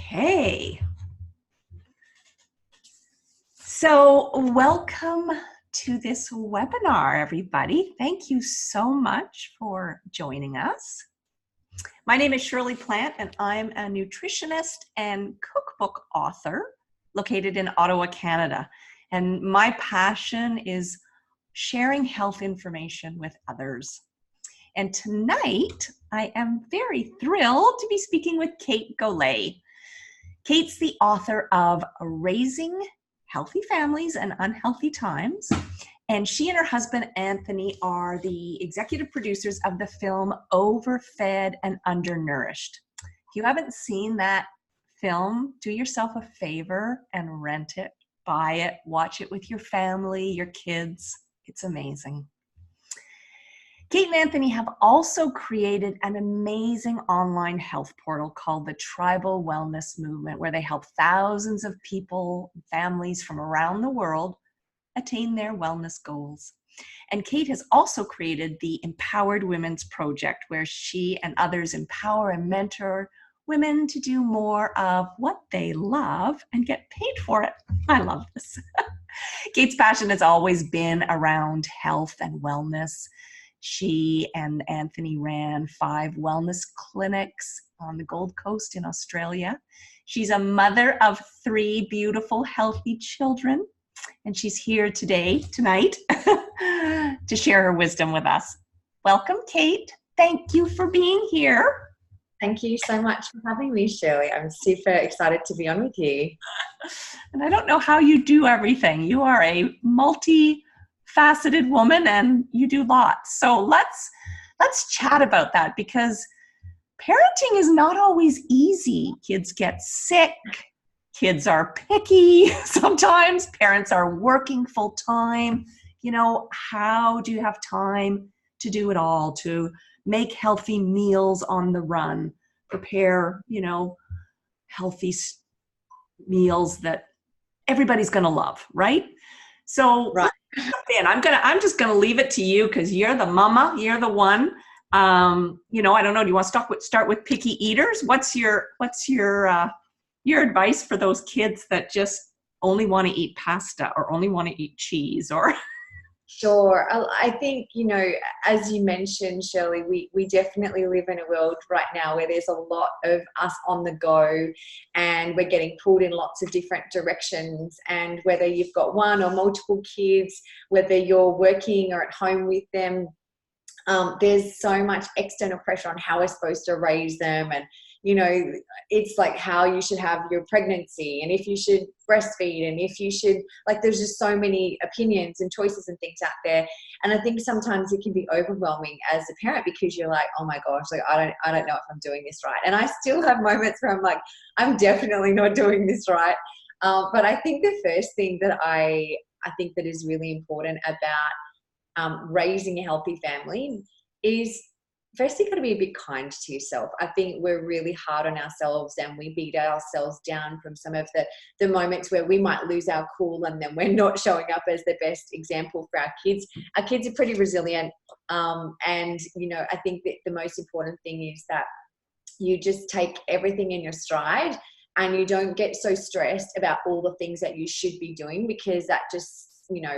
Okay. So welcome to this webinar, everybody. Thank you so much for joining us. My name is Shirley Plant, and I'm a nutritionist and cookbook author located in Ottawa, Canada. And my passion is sharing health information with others. And tonight, I am very thrilled to be speaking with Kate Golle. Kate's the author of Raising Healthy Families and Unhealthy Times, and she and her husband Anthony are the executive producers of the film Overfed and Undernourished. If you haven't seen that film, do yourself a favor and rent it, buy it, watch it with your family, your kids. It's amazing. Kate and Anthony have also created an amazing online health portal called the Tribal Wellness Movement, where they help thousands of people, families from around the world attain their wellness goals. And Kate has also created the Empowered Women's Project, where she and others empower and mentor women to do more of what they love and get paid for it. I love this. Kate's passion has always been around health and wellness. She and Anthony ran 5 wellness clinics on the Gold Coast in Australia. She's a mother of 3 beautiful, healthy children, and she's here tonight, to share her wisdom with us. Welcome, Kate. Thank you for being here. Thank you so much for having me, Shirley. I'm super excited to be on with you. And I don't know how you do everything. You are a multi-faceted woman and you do lots. So let's chat about that, because parenting is not always easy. Kids get sick. Kids are picky. Sometimes parents are working full time. You know, how do you have time to do it all, to make healthy meals on the run, prepare, healthy meals that everybody's going to love, right? So right. I'm just gonna leave it to you, because you're the mama, you're the one. I don't know. Do you want to start with picky eaters? What's your advice for those kids that just only want to eat pasta or only want to eat cheese? Or Sure. I think, as you mentioned, Shirley, we definitely live in a world right now where there's a lot of us on the go, and we're getting pulled in lots of different directions. And whether you've got one or multiple kids, whether you're working or at home with them, there's so much external pressure on how we're supposed to raise them. And it's like how you should have your pregnancy, and if you should breastfeed, and if you should, there's just so many opinions and choices and things out there. And I think sometimes it can be overwhelming as a parent, because you're like, oh my gosh, I don't know if I'm doing this right. And I still have moments where I'm like, I'm definitely not doing this right. But I think the first thing that I think that is really important about raising a healthy family is, first, you've got to be a bit kind to yourself. I think we're really hard on ourselves, and we beat ourselves down from some of the moments where we might lose our cool, and then we're not showing up as the best example for our kids. Our kids are pretty resilient. And, I think that the most important thing is that you just take everything in your stride, and you don't get so stressed about all the things that you should be doing, because that just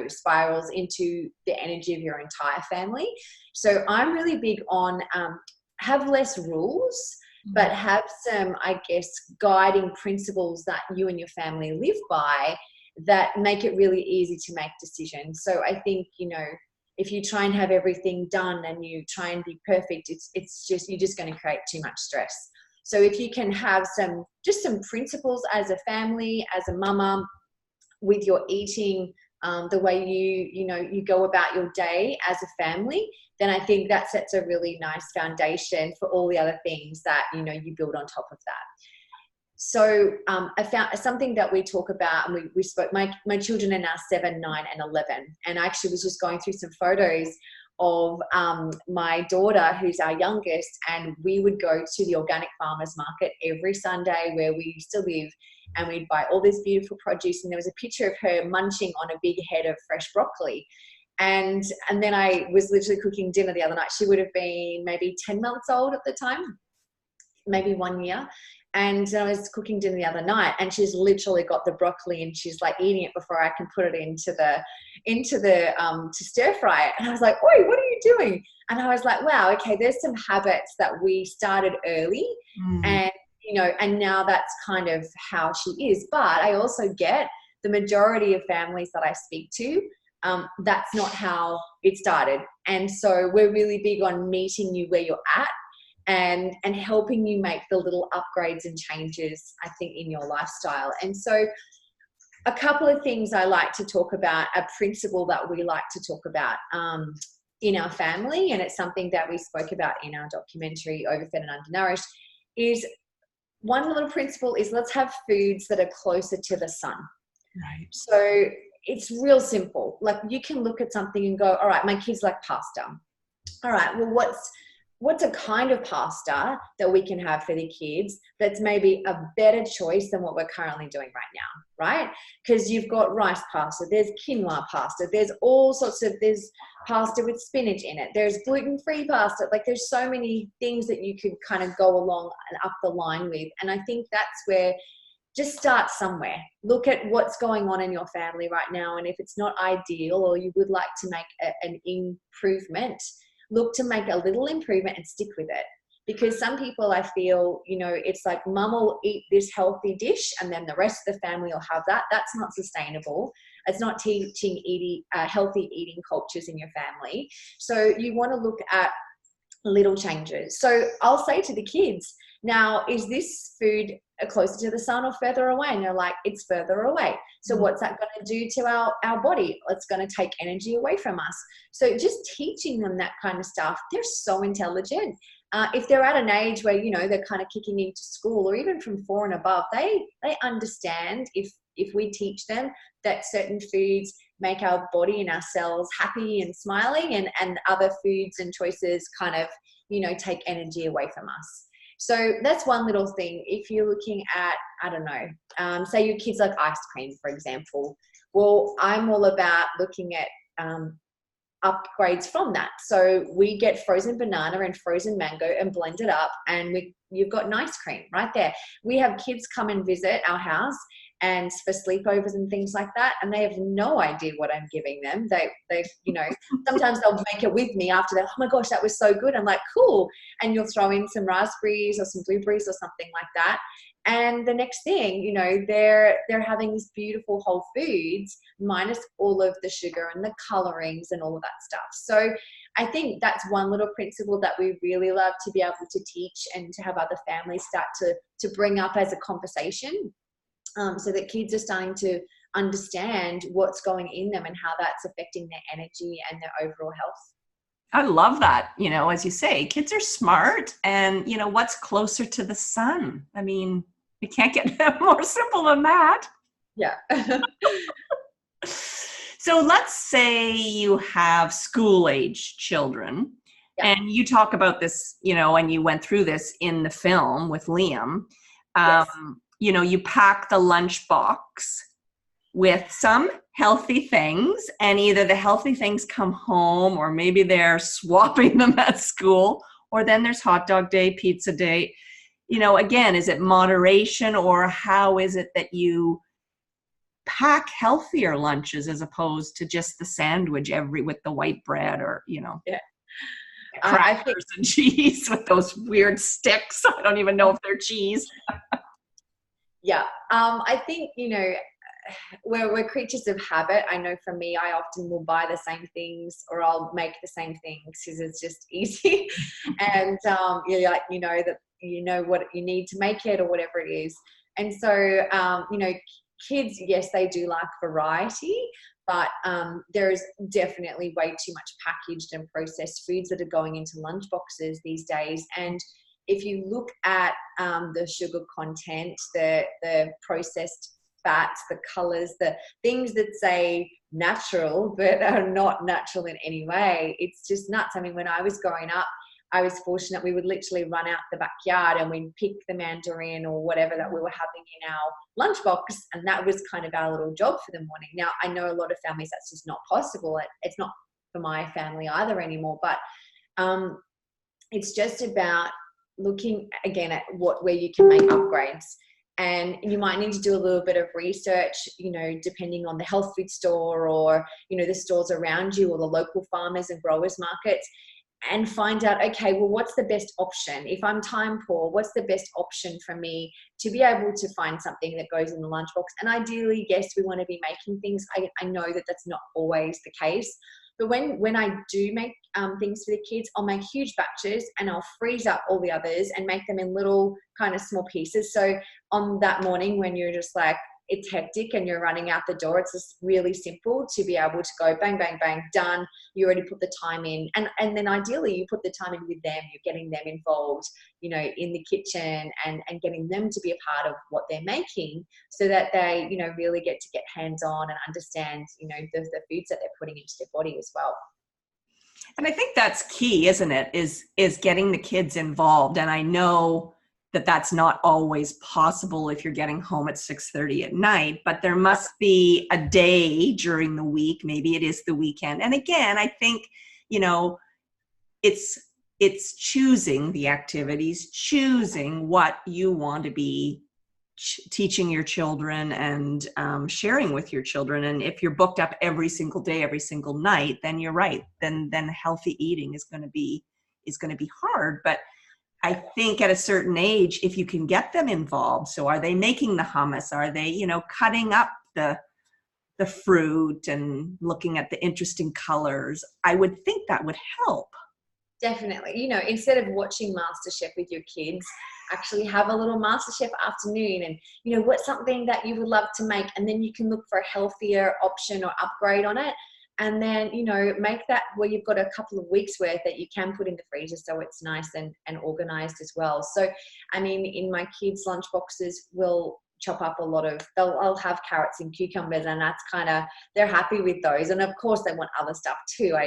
spirals into the energy of your entire family. So I'm really big on have less rules, but have some, I guess, guiding principles that you and your family live by that make it really easy to make decisions. So I think, if you try and have everything done and you try and be perfect, you're just going to create too much stress. So if you can have some principles as a family, as a mama, with your eating, the way you go about your day as a family, then I think that sets a really nice foundation for all the other things that, you build on top of that. So I found something that we talk about, and we spoke, my children are now 7, 9, and 11. And I actually was just going through some photos of my daughter, who's our youngest, and we would go to the organic farmers market every Sunday where we used to live, and we'd buy all this beautiful produce, and there was a picture of her munching on a big head of fresh broccoli. And then I was literally cooking dinner the other night. She would have been maybe 10 months old at the time, maybe 1 year. And I was cooking dinner the other night, and she's literally got the broccoli and she's like eating it before I can put it into the to stir fry it. And I was like, "Oi, what are you doing?" And I was like, "Wow, okay, there's some habits that we started early, and and now that's kind of how she is." But I also get the majority of families that I speak to, that's not how it started, and so we're really big on meeting you where you're at. And helping you make the little upgrades and changes, I think, in your lifestyle. And so a couple of things I like to talk about, a principle that we like to talk about in our family, and it's something that we spoke about in our documentary, Overfed and Undernourished, is one little principle is let's have foods that are closer to the sun. Right. So it's real simple. Like you can look at something and go, all right, my kids like pasta. All right, well, what's a kind of pasta that we can have for the kids that's maybe a better choice than what we're currently doing right now, right? Because you've got rice pasta, there's quinoa pasta, there's all sorts of, there's pasta with spinach in it, there's gluten-free pasta, like there's so many things that you could kind of go along and up the line with. And I think that's where, just start somewhere. Look at what's going on in your family right now, and if it's not ideal or you would like to make an improvement, look to make a little improvement and stick with it. Because some people, I feel, it's like mum will eat this healthy dish and then the rest of the family will have that. That's not sustainable. It's not teaching healthy eating cultures in your family. So you want to look at little changes. So I'll say to the kids, now, is this food closer to the sun or further away? And they're like, it's further away. So what's that going to do to our body? It's going to take energy away from us. So just teaching them that kind of stuff, they're so intelligent. If they're at an age where, they're kind of kicking into school, or even from 4 and above, they understand if we teach them that certain foods make our body and our cells happy and smiling, and other foods and choices kind of, take energy away from us. So that's one little thing. If you're looking at, I don't know, say your kids like ice cream, for example. Well, I'm all about looking at upgrades from that. So we get frozen banana and frozen mango and blend it up, and you've got an ice cream right there. We have kids come and visit our house and for sleepovers and things like that, and they have no idea what I'm giving them. They sometimes they'll make it with me after that. Oh my gosh, that was so good. I'm like, cool. And you'll throw in some raspberries or some blueberries or something like that. And the next thing, they're having these beautiful whole foods minus all of the sugar and the colorings and all of that stuff. So I think that's one little principle that we really love to be able to teach and to have other families start to bring up as a conversation. So that kids are starting to understand what's going in them and how that's affecting their energy and their overall health. I love that. As you say, kids are smart, and what's closer to the sun? I mean, you can't get more simple than that. Yeah. So let's say you have school-age children, and you talk about this, and you went through this in the film with Liam. Yes. You pack the lunch box with some healthy things, and either the healthy things come home, or maybe they're swapping them at school, or then there's hot dog day, pizza day. Again, is it moderation, or how is it that you pack healthier lunches as opposed to just the sandwich with the white bread, or, crackers and cheese with those weird sticks? I don't even know if they're cheese. Yeah. I think, we're creatures of habit. I know for me, I often will buy the same things, or I'll make the same things because it's just easy. And you're like, that what you need to make it, or whatever it is. And so, kids, yes, they do like variety, but there's definitely way too much packaged and processed foods that are going into lunch boxes these days. And if you look at the sugar content, the processed fats, the colors, the things that say natural but are not natural in any way, it's just nuts. I mean, when I was growing up, I was fortunate. We would literally run out the backyard and we'd pick the mandarin or whatever that we were having in our lunchbox, and that was kind of our little job for the morning. Now, I know a lot of families that's just not possible. It's not for my family either anymore, but it's just about looking again at where you can make upgrades. And you might need to do a little bit of research, depending on the health food store or, the stores around you or the local farmers and growers markets, and find out, okay, well, what's the best option? If I'm time poor, what's the best option for me to be able to find something that goes in the lunchbox? And ideally, yes, we want to be making things. I know that that's not always the case. But when I do make things for the kids, I'll make huge batches and I'll freeze up all the others and make them in little kind of small pieces. So on that morning when you're just like, it's hectic and you're running out the door, it's just really simple to be able to go bang, bang, bang, done. You already put the time in. And then ideally you put the time in with them. You're getting them involved, in the kitchen and getting them to be a part of what they're making so that they, really get to get hands-on and understand, the foods that they're putting into their body as well. And I think that's key, isn't it? Is getting the kids involved. And I know that that's not always possible if you're getting home at 6:30 at night, but there must be a day during the week. Maybe it is the weekend. And again, I think, it's choosing the activities, choosing what you want to be teaching your children and sharing with your children. And if you're booked up every single day, every single night, then you're right. Then healthy eating is going to be hard. But I think at a certain age, if you can get them involved, so are they making the hummus? Are they, cutting up the fruit and looking at the interesting colors? I would think that would help. Definitely. Instead of watching MasterChef with your kids, actually have a little MasterChef afternoon and, what's something that you would love to make? And then you can look for a healthier option or upgrade on it. And then, make that where you've got a couple of weeks worth that you can put in the freezer so it's nice and organized as well. So, I mean, in my kids' lunch boxes, we'll chop up a lot of, I'll have carrots and cucumbers, and that's they're happy with those. And of course they want other stuff too.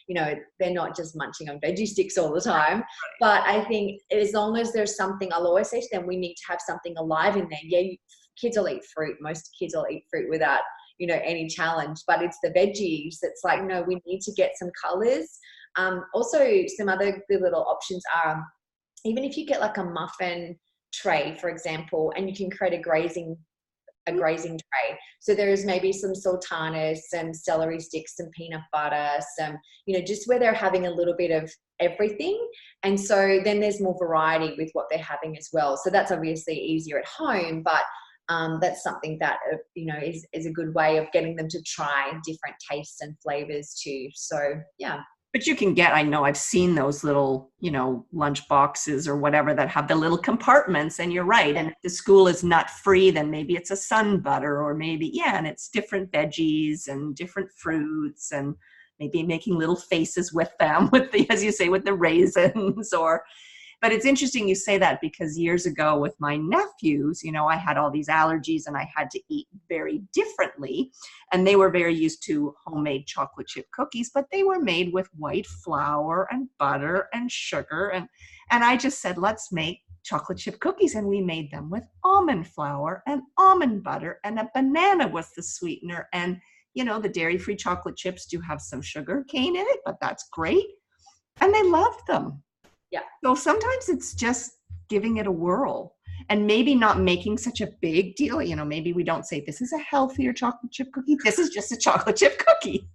They're not just munching on veggie sticks all the time. But I think as long as there's something, I'll always say to them, we need to have something alive in there. Yeah, kids will eat fruit. Most kids will eat fruit without, any challenge, but it's the veggies that's like, no, we need to get some colors. Also, some other good little options are, even if you get like a muffin tray, for example, and you can create a grazing tray. So there's maybe some sultanas, some celery sticks, some peanut butter, some, just where they're having a little bit of everything. And so then there's more variety with what they're having as well. So that's obviously easier at home, but that's something that, is a good way of getting them to try different tastes and flavors too. So, yeah. But you can get, I know I've seen those little, lunch boxes or whatever that have the little compartments, and you're right. And if the school is nut free, then maybe it's a sun butter, or maybe, and it's different veggies and different fruits, and maybe making little faces with them, with the, as you say, with the raisins. But it's interesting you say that, because years ago with my nephews, I had all these allergies and I had to eat very differently. And they were very used to homemade chocolate chip cookies, but they were made with white flour and butter and sugar. And I just said, let's make chocolate chip cookies. And we made them with almond flour and almond butter, and a banana was the sweetener. And, the dairy-free chocolate chips do have some sugar cane in it, but that's great. And they loved them. Yeah. So sometimes it's just giving it a whirl, and maybe not making such a big deal. Maybe we don't say this is a healthier chocolate chip cookie. This is just a chocolate chip cookie.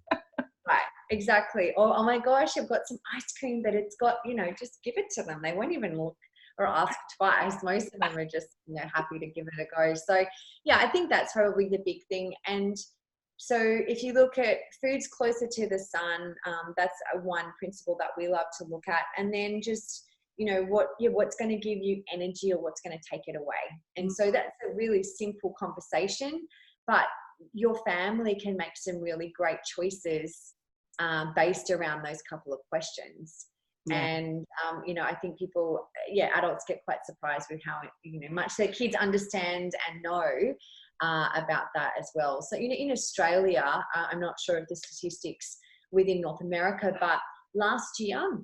Right. Exactly. Or, oh my gosh, I've got some ice cream, but it's got, just give it to them. They won't even look or ask twice. Most of them are just, happy to give it a go. So yeah, I think that's probably the big thing. And so if you look at foods closer to the sun, that's one principle that we love to look at. And then just, what's going to give you energy or what's going to take it away. And so that's a really simple conversation, but your family can make some really great choices based around those couple of questions. Yeah. And, I think people, adults get quite surprised with how, much their kids understand and know about that as well. So, in Australia, I'm not sure of the statistics within North America, but last year,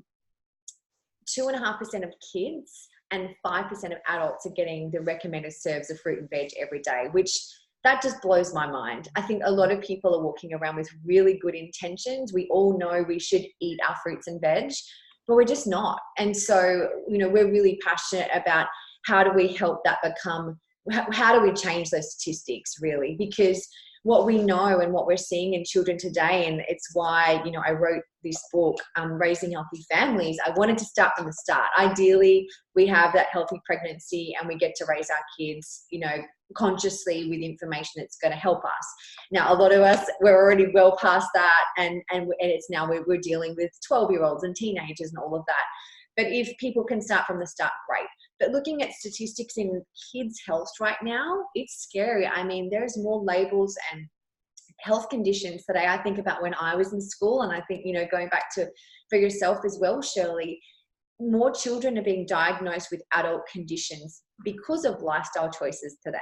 2.5% of kids and 5% of adults are getting the recommended serves of fruit and veg every day, which that just blows my mind. I think a lot of people are walking around with really good intentions. We all know we should eat our fruits and veg, but we're just not. And so, you know, we're really passionate about how do we help that become, how do we change those statistics really? Because what we know and what we're seeing in children today, and it's why, you know, I wrote this book, Raising Healthy Families. I wanted to start from the start. Ideally, we have that healthy pregnancy and we get to raise our kids, you know, consciously with information that's going to help us. Now, a lot of us, we're already well past that, and it's now we're dealing with 12-year-olds and teenagers and all of that. But if people can start from the start, great. But looking at statistics in kids' health right now, it's scary. I mean, there's more labels and health conditions today. I think about when I was in school, and I think, you know, going back to for yourself as well, Shirley, more children are being diagnosed with adult conditions because of lifestyle choices today.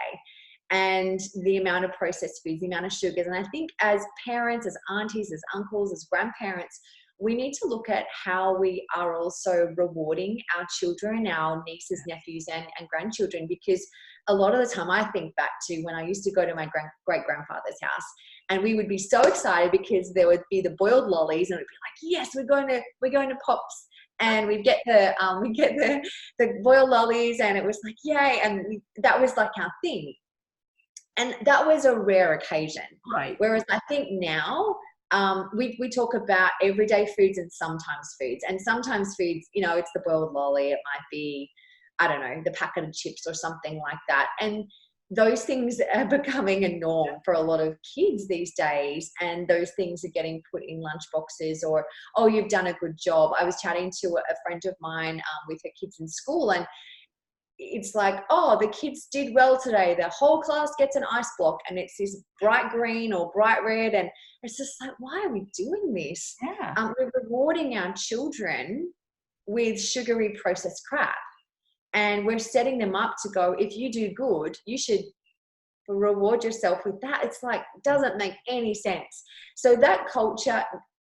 And the amount of processed foods, the amount of sugars. And I think as parents, as aunties, as uncles, as grandparents, we need to look at how we are also rewarding our children, our nieces, nephews, and grandchildren, because a lot of the time I think back to when I used to go to my great-grandfather's house, and we would be so excited because there would be the boiled lollies, and it would be like, yes, we're going to Pops, and we'd get the boiled lollies, and it was like, yay, and that was like our thing. And that was a rare occasion. Right. Whereas I think now, we talk about everyday foods and sometimes foods. And sometimes foods, you know, it's the boiled lolly, it might be, I don't know, the packet of chips or something like that. And those things are becoming a norm for a lot of kids these days. And those things are getting put in lunch boxes, or, oh, you've done a good job. I was chatting to a friend of mine with her kids in school, and it's like, oh, the kids did well today. The whole class gets an ice block, and it's this bright green or bright red. And it's just like, why are we doing this? Yeah. We're rewarding our children with sugary processed crap. And we're setting them up to go, if you do good, you should reward yourself with that. It's like, doesn't make any sense. So that culture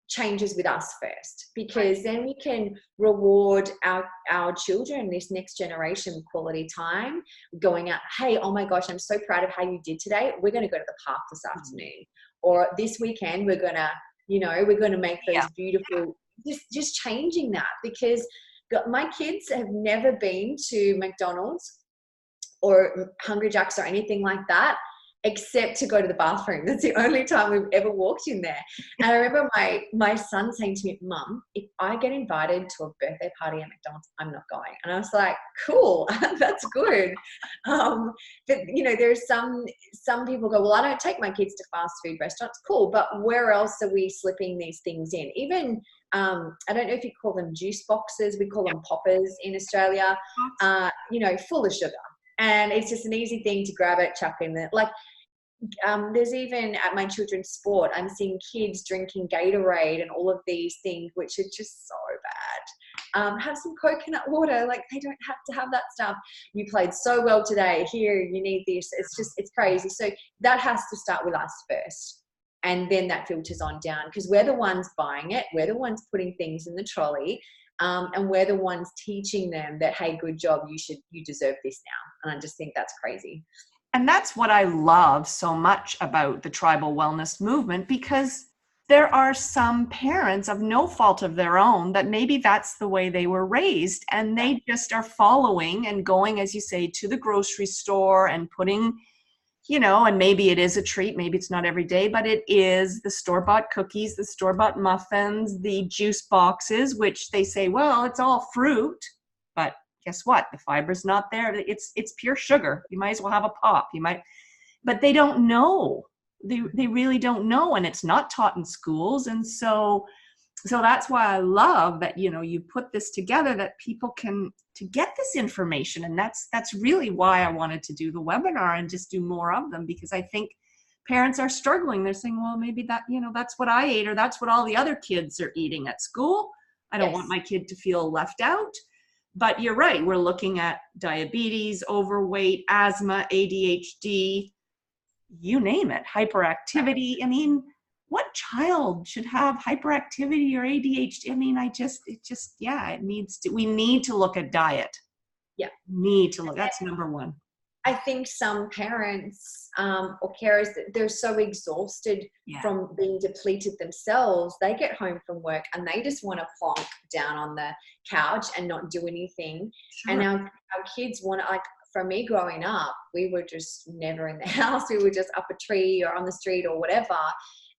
changes with us first, because then we can reward our children, this next generation, quality time, going out, hey, oh my gosh, I'm so proud of how you did today. We're going to go to the park this afternoon, or this weekend we're going to, you know, we're going to make those beautiful, just changing that, because my kids have never been to McDonald's or Hungry Jack's or anything like that, except to go to the bathroom. That's the only time we've ever walked in there. And I remember my son saying to me, Mum, if I get invited to a birthday party at McDonald's, I'm not going. And I was like, cool, that's good. But, you know, there's some people go, well, I don't take my kids to fast food restaurants. Cool, but where else are we slipping these things in? Even, I don't know if you call them juice boxes. We call them poppers in Australia, you know, full of sugar. And it's just an easy thing to grab it, chuck in there. Like, there's even at my children's sport, I'm seeing kids drinking Gatorade and all of these things, which are just so bad. Have some coconut water. Like, they don't have to have that stuff. You played so well today. Here, you need this. It's crazy. So that has to start with us first. And then that filters on down, because we're the ones buying it. We're the ones putting things in the trolley. And we're the ones teaching them that, hey, good job, you deserve this now. And I just think that's crazy. And that's what I love so much about the tribal wellness movement, because there are some parents of no fault of their own that maybe that's the way they were raised, and they just are following and going, as you say, to the grocery store and putting, you know, and maybe it is a treat, maybe it's not every day, but it is the store-bought cookies, the store-bought muffins, the juice boxes, which they say, well, it's all fruit, but guess what? The fiber's not there. It's pure sugar. You might as well have a pop. But they don't know. They really don't know, and it's not taught in schools. And so that's why I love that, you know, you put this together, that people can to get this information. And that's really why I wanted to do the webinar and just do more of them, because I think parents are struggling. They're saying, well, maybe that, you know, that's what I ate, or that's what all the other kids are eating at school. I don't want my kid to feel left out. But you're right. We're looking at diabetes, overweight, asthma, ADHD, you name it, hyperactivity. I mean, what child should have hyperactivity or ADHD? I mean, we need to look at diet. Yeah. That's number one. I think some parents or carers, they're so exhausted from being depleted themselves. They get home from work and they just want to plonk down on the couch and not do anything. Sure. And our kids want to, like, for me growing up, we were just never in the house. We were just up a tree or on the street or whatever.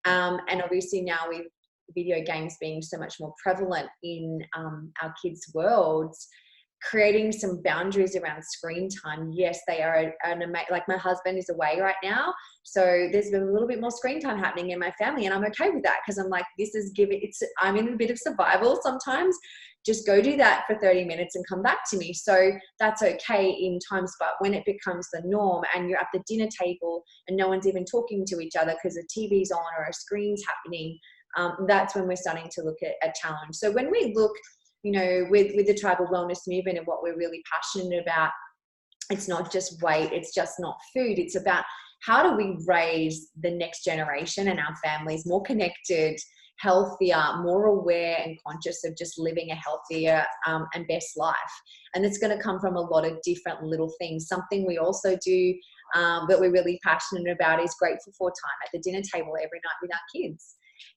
And obviously now with video games being so much more prevalent in our kids' worlds, creating some boundaries around screen time. Yes, they are like my husband is away right now, so there's been a little bit more screen time happening in my family, and I'm okay with that because I'm like, I'm in a bit of survival sometimes. Just go do that for 30 minutes and come back to me. So that's okay in times, but when it becomes the norm and you're at the dinner table and no one's even talking to each other because the TV's on or a screen's happening, that's when we're starting to look at a challenge. So when we look, with the tribal wellness movement and what we're really passionate about, it's not just weight, it's just not food. It's about how do we raise the next generation and our families more connected, healthier, more aware and conscious of just living a healthier and best life. And it's going to come from a lot of different little things. Something we also do that we're really passionate about is grateful for time at the dinner table every night with our kids.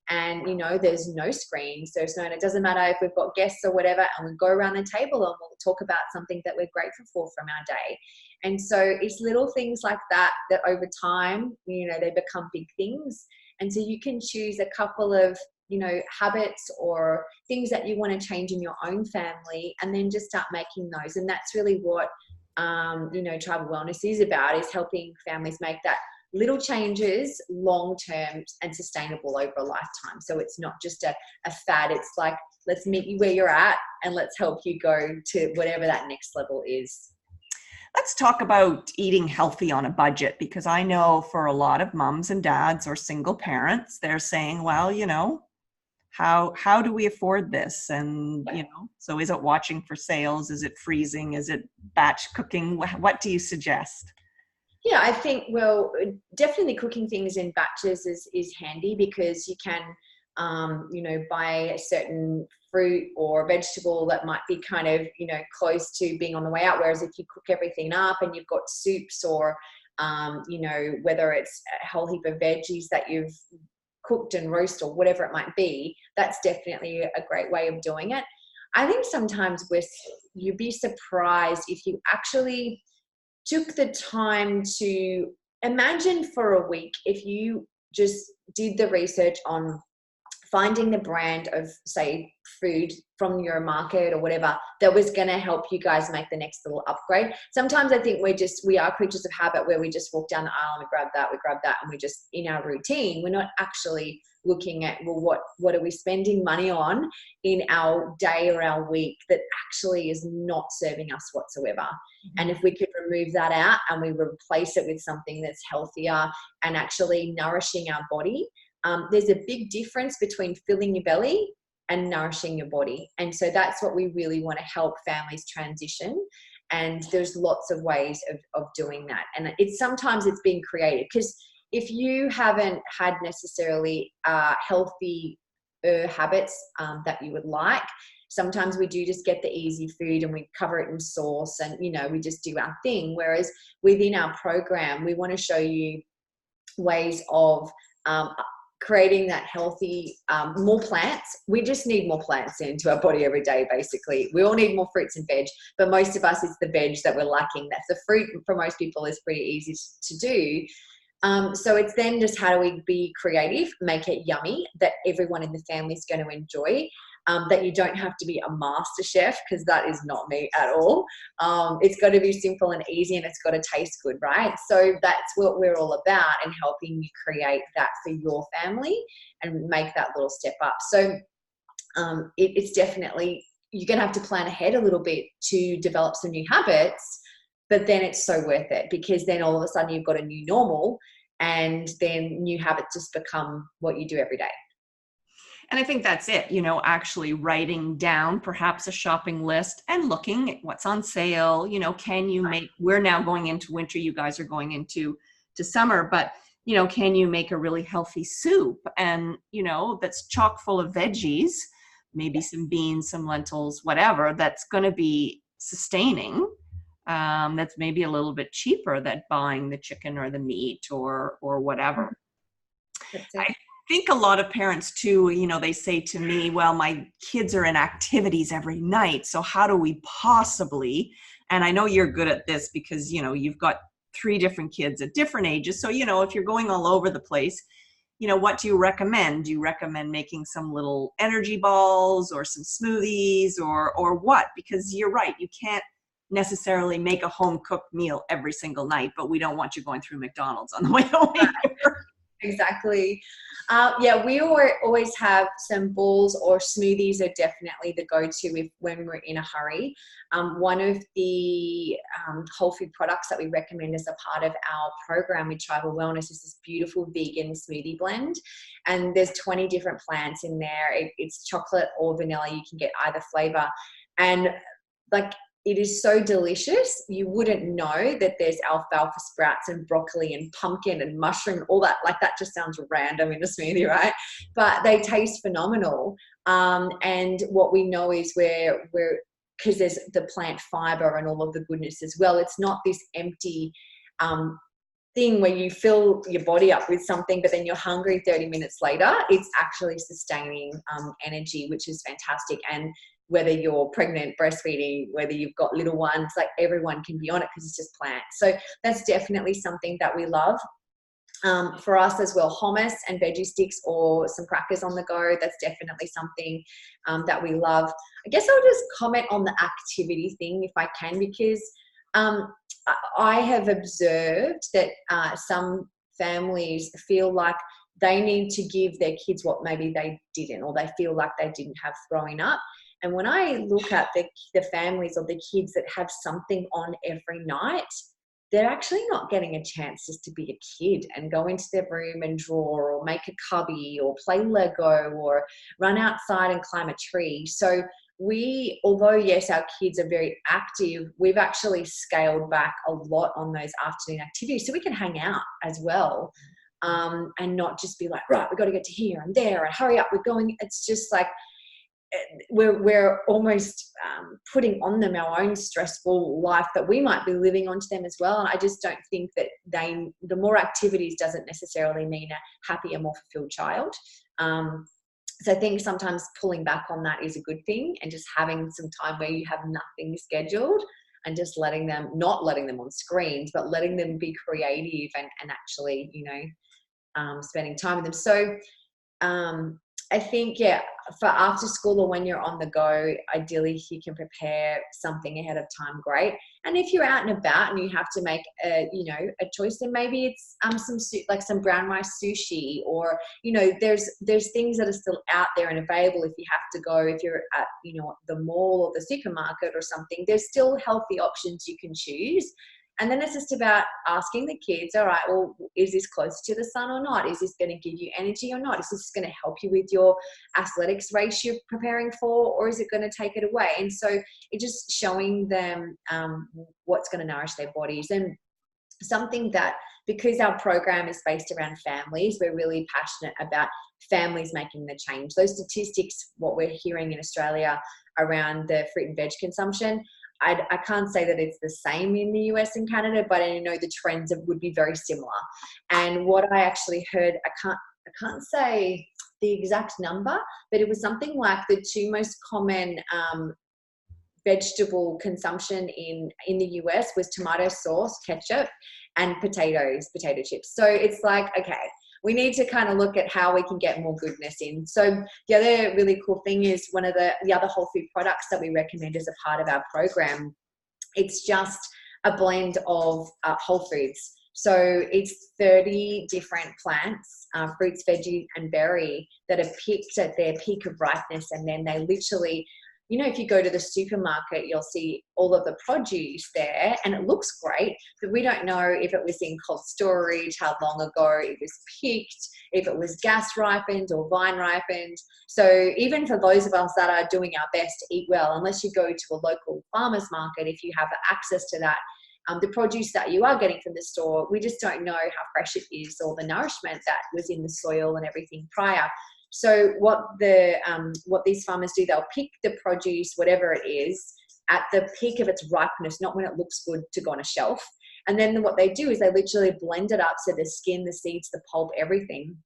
And there's no screens, it doesn't matter if we've got guests or whatever, and we go around the table and we'll talk about something that we're grateful for from our day. And so it's little things like that over time, they become big things. And so you can choose a couple of habits or things that you want to change in your own family, and then just start making those. And that's really what tribal wellness is about, is helping families make that little changes long-term and sustainable over a lifetime. So it's not just a fad. It's like, let's meet you where you're at and let's help you go to whatever that next level is. Let's talk about eating healthy on a budget, because I know for a lot of moms and dads or single parents, they're saying, well, how do we afford this? And, so is it watching for sales? Is it freezing? Is it batch cooking? What do you suggest? Yeah, I think, well, definitely cooking things in batches is handy, because you can, buy a certain fruit or vegetable that might be kind of, close to being on the way out. Whereas if you cook everything up and you've got soups or, whether it's a whole heap of veggies that you've cooked and roast or whatever it might be, that's definitely a great way of doing it. I think sometimes you'd be surprised if you actually took the time to imagine for a week, if you just did the research on finding the brand of, say, food from your market or whatever that was going to help you guys make the next little upgrade. Sometimes I think we are creatures of habit, where we just walk down the aisle and we grab that, and we just, in our routine, we're not actually looking at, well, what are we spending money on in our day or our week that actually is not serving us whatsoever. Mm-hmm. And if we could remove that out and we replace it with something that's healthier and actually nourishing our body, there's a big difference between filling your belly and nourishing your body. And so that's what we really want to help families transition. And there's lots of ways of doing that. And sometimes it's being creative, because if you haven't had necessarily healthy habits that you would like, sometimes we do just get the easy food and we cover it in sauce and, we just do our thing. Whereas within our program, we want to show you ways of creating that healthy, more plants. We just need more plants into our body every day, basically. We all need more fruits and veg, but most of us, it's the veg that we're lacking. That's the fruit for most people is pretty easy to do. So it's then just how do we be creative, make it yummy, that everyone in the family is going to enjoy, that you don't have to be a master chef, because that is not me at all. It's got to be simple and easy, and it's got to taste good, right? So that's what we're all about, and helping you create that for your family and make that little step up. So it's definitely, you're going to have to plan ahead a little bit to develop some new habits, but then it's so worth it, because then all of a sudden you've got a new normal, and then new habits just become what you do every day. And I think that's it, actually writing down perhaps a shopping list and looking at what's on sale. Can you we're now going into winter, you guys are going into summer, but, can you make a really healthy soup and, that's chock full of veggies, maybe some beans, some lentils, whatever, that's going to be sustaining. that's maybe a little bit cheaper than buying the chicken or the meat or whatever. That's I it. think a lot of parents too, they say to me, well, my kids are in activities every night, so how do we possibly, and I know you're good at this because, you've got 3 different kids at different ages. So, if you're going all over the place, what do you recommend? Do you recommend making some little energy balls or some smoothies or what? Because you're right, you can't necessarily make a home cooked meal every single night, but we don't want you going through McDonald's on the way home either. Exactly. Yeah, we always have some balls or smoothies are definitely the go-to when we're in a hurry. One of the whole food products that we recommend as a part of our program with Tribal Wellness is this beautiful vegan smoothie blend. And there's 20 different plants in there. It's chocolate or vanilla. You can get either flavor. And like, it is so delicious. You wouldn't know that there's alfalfa sprouts and broccoli and pumpkin and mushroom, all that. Like, that just sounds random in a smoothie, right? But they taste phenomenal. And what we know is because there's the plant fiber and all of the goodness as well. It's not this empty thing where you fill your body up with something, but then you're hungry 30 minutes later. It's actually sustaining energy, which is fantastic. And whether you're pregnant, breastfeeding, whether you've got little ones, like, everyone can be on it because it's just plants. So that's definitely something that we love. For us as well, hummus and veggie sticks or some crackers on the go, that's definitely something that we love. I guess I'll just comment on the activity thing if I can, because I have observed that some families feel like they need to give their kids what maybe they didn't, or they feel like they didn't have growing up. And when I look at the families or the kids that have something on every night, they're actually not getting a chance just to be a kid and go into their room and draw or make a cubby or play Lego or run outside and climb a tree. So although yes, our kids are very active, we've actually scaled back a lot on those afternoon activities so we can hang out as well. And not just be like, right, we've got to get to here and there and hurry up, we're going. It's just like, we're almost putting on them our own stressful life that we might be living onto them as well. And I just don't think that the more activities doesn't necessarily mean a happier, more fulfilled child. So I think sometimes pulling back on that is a good thing, and just having some time where you have nothing scheduled and just not letting them on screens, but letting them be creative and actually, spending time with them. So I think, yeah, for after school or when you're on the go, ideally if you can prepare something ahead of time, great. And if you're out and about and you have to make a choice, then maybe it's some brown rice sushi, or there's things that are still out there and available if you have to go. If you're at the mall or the supermarket or something, there's still healthy options you can choose. And then it's just about asking the kids, all right, well, is this close to the sun or not? Is this going to give you energy or not? Is this going to help you with your athletics race you're preparing for, or is it going to take it away? And so it's just showing them what's going to nourish their bodies. And something that, because our program is based around families, we're really passionate about families making the change. Those statistics, what we're hearing in Australia around the fruit and veg consumption, I can't say that it's the same in the US and Canada, but I know the trends would be very similar. And what I actually heard, I can't say the exact number, but it was something like the 2 most common vegetable consumption in the US was tomato sauce, ketchup, and potato chips. So it's like, okay, we need to kind of look at how we can get more goodness in. So the other really cool thing is one of the other whole food products that we recommend as a part of our program. It's just a blend of whole foods. So it's 30 different plants, fruits, veggies, and berry that are picked at their peak of ripeness. And then they literally, if you go to the supermarket, you'll see all of the produce there and it looks great, but we don't know if it was in cold storage, how long ago it was picked, if it was gas ripened or vine ripened. So even for those of us that are doing our best to eat well, unless you go to a local farmer's market, if you have access to that, the produce that you are getting from the store, we just don't know how fresh it is or the nourishment that was in the soil and everything prior. So what these farmers do, they'll pick the produce, whatever it is, at the peak of its ripeness, not when it looks good to go on a shelf. And then what they do is they literally blend it up, so the skin, the seeds, the pulp, everything,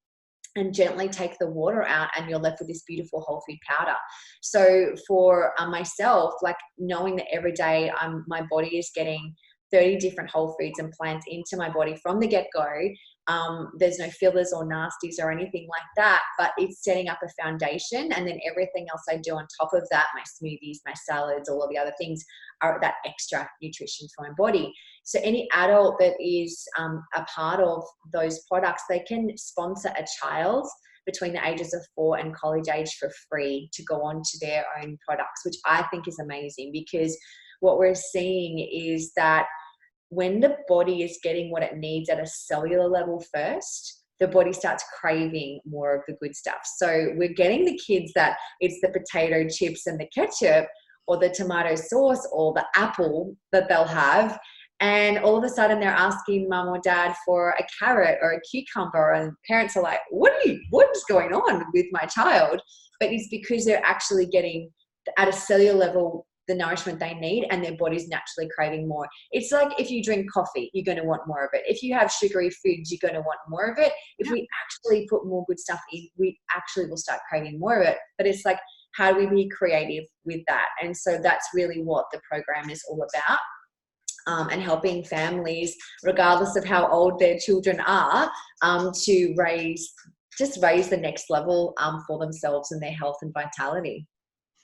and gently take the water out, and you're left with this beautiful whole food powder. So for myself, like knowing that every day my body is getting 30 different whole foods and plants into my body from the get-go. There's no fillers or nasties or anything like that, but it's setting up a foundation, and then everything else I do on top of that, my smoothies, my salads, all of the other things, are that extra nutrition for my body. So any adult that is a part of those products, they can sponsor a child between the ages of 4 and college age for free to go on to their own products, which I think is amazing, because what we're seeing is that when the body is getting what it needs at a cellular level first, the body starts craving more of the good stuff. So we're getting the kids that it's the potato chips and the ketchup, or the tomato sauce, or the apple that they'll have. And all of a sudden they're asking mum or dad for a carrot or a cucumber, and parents are like, what is going on with my child? But it's because they're actually getting at a cellular level the nourishment they need, and their body's naturally craving more. It's like if you drink coffee, you're going to want more of it. If you have sugary foods, you're going to want more of it. If we actually put more good stuff in, we actually will start craving more of it. But it's like, how do we be creative with that? And so that's really what the program is all about. And helping families, regardless of how old their children are, to raise the next level for themselves and their health and vitality.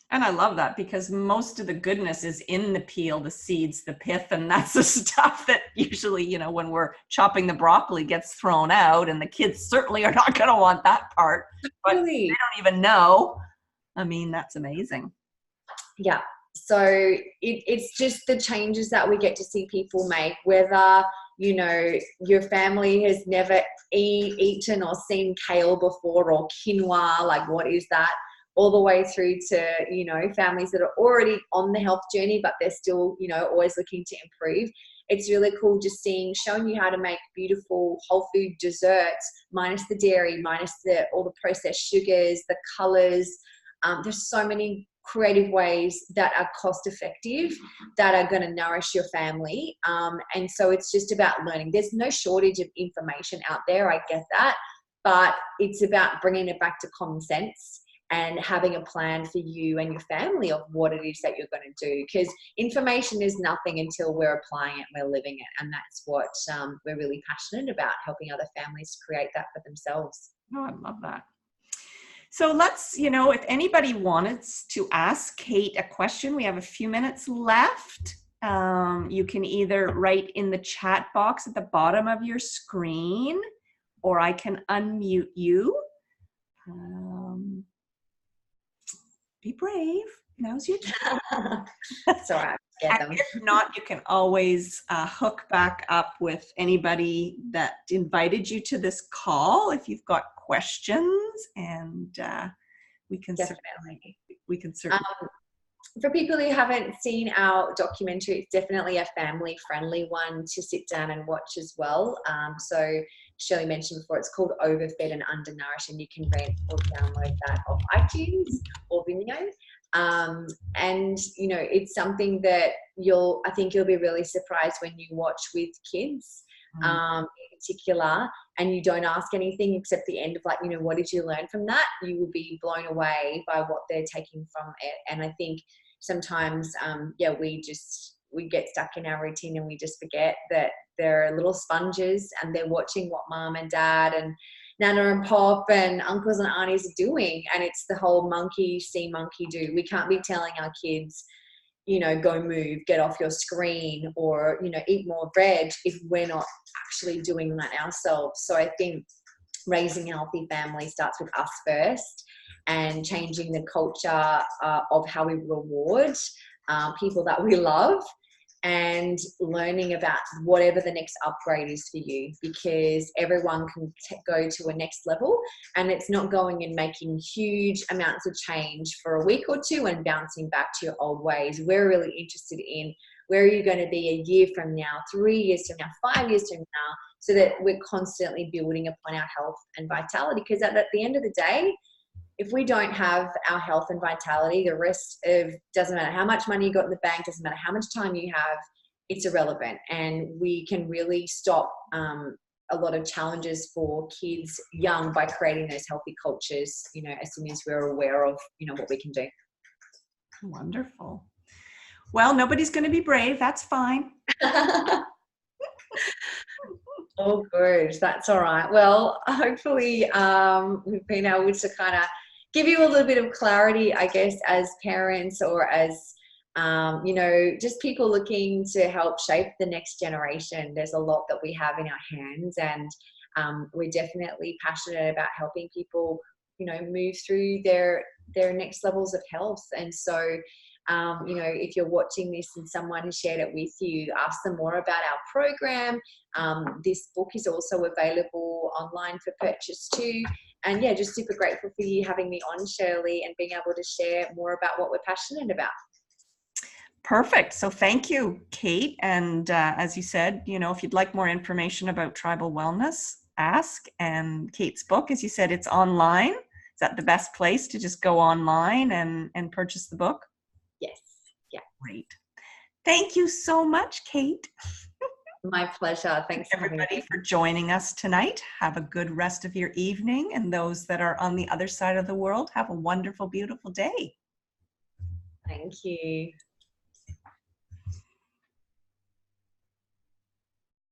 And I love that, because most of the goodness is in the peel, the seeds, the pith, and that's the stuff that usually, you know, when we're chopping the broccoli, ggets thrown out, and the kids certainly are not going to want that part, but Really? they don't even know. I mean, that's amazing. Yeah. So it's just the changes that we get to see people make, whether, you know, your family has never eaten or seen kale before, or quinoa, like what is that? All the way through to, you know, families that are already on the health journey, but they're still, you know, always looking to improve. It's really cool just showing you how to make beautiful whole food desserts, minus the dairy, minus all the processed sugars, the colors. There's so many creative ways that are cost effective, that are going to nourish your family. And so it's just about learning. There's no shortage of information out there, I get that, but it's about bringing it back to common sense and having a plan for you and your family of what it is that you're going to do, because information is nothing until we're applying it and we're living it. And that's what we're really passionate about, helping other families to create that for themselves. Oh, I love that. So let's, you know, if anybody wanted to ask Kate a question, we have a few minutes left. You can either write in the chat box at the bottom of your screen, or I can unmute you. Be brave. Now's your time. That's all right. If not, you can always hook back up with anybody that invited you to this call if you've got questions, and we can definitely. certainly. For people who haven't seen our documentary, it's definitely a family-friendly one to sit down and watch as well. So Shirley mentioned before, it's called Overfed and Undernourished, and you can rent or download that off iTunes or Vimeo. And you know, it's something that I think you'll be really surprised when you watch with kids, in particular, and you don't ask anything except the end of, like, you know, what did you learn from that? You will be blown away by what they're taking from it. And I think sometimes, we get stuck in our routine and we just forget that they're little sponges, and they're watching what mom and dad and Nana and Pop and uncles and aunties are doing. And it's the whole monkey see, monkey do. We can't be telling our kids, you know, go move, get off your screen, or, you know, eat more veg, if we're not actually doing that ourselves. So I think raising a healthy family starts with us first, and changing the culture of how we reward people that we love, and learning about whatever the next upgrade is for you, because everyone can go to a next level, and it's not going and making huge amounts of change for a week or two and bouncing back to your old ways. We're really interested in where are you going to be a year from now, 3 years from now, 5 years from now, so that we're constantly building upon our health and vitality. Because at the end of the day, if we don't have our health and vitality, the rest of, doesn't matter how much money you got in the bank, doesn't matter how much time you have, it's irrelevant. And we can really stop a lot of challenges for kids young by creating those healthy cultures, you know, as soon as we're aware of, you know, what we can do. Wonderful. Well, nobody's going to be brave. That's fine. Oh, good. That's all right. Well, hopefully we've been able to kind of give you a little bit of clarity, I guess, as parents or as, you know, just people looking to help shape the next generation. There's a lot that we have in our hands, and we're definitely passionate about helping people, you know, move through their next levels of health. And so, you know, if you're watching this and someone has shared it with you, ask them more about our program. This book is also available online for purchase too. And yeah, just super grateful for you having me on, Shirley, and being able to share more about what we're passionate about. Perfect. So thank you, Kate. And as you said, you know, if you'd like more information about tribal wellness, ask. And Kate's book, as you said, it's online. Is that the best place to just go online and purchase the book? Yes. Yeah. Great. Thank you so much, Kate. My pleasure. Thanks everybody for joining us tonight. Have a good rest of your evening. And those that are on the other side of the world, have a wonderful, beautiful day. Thank you.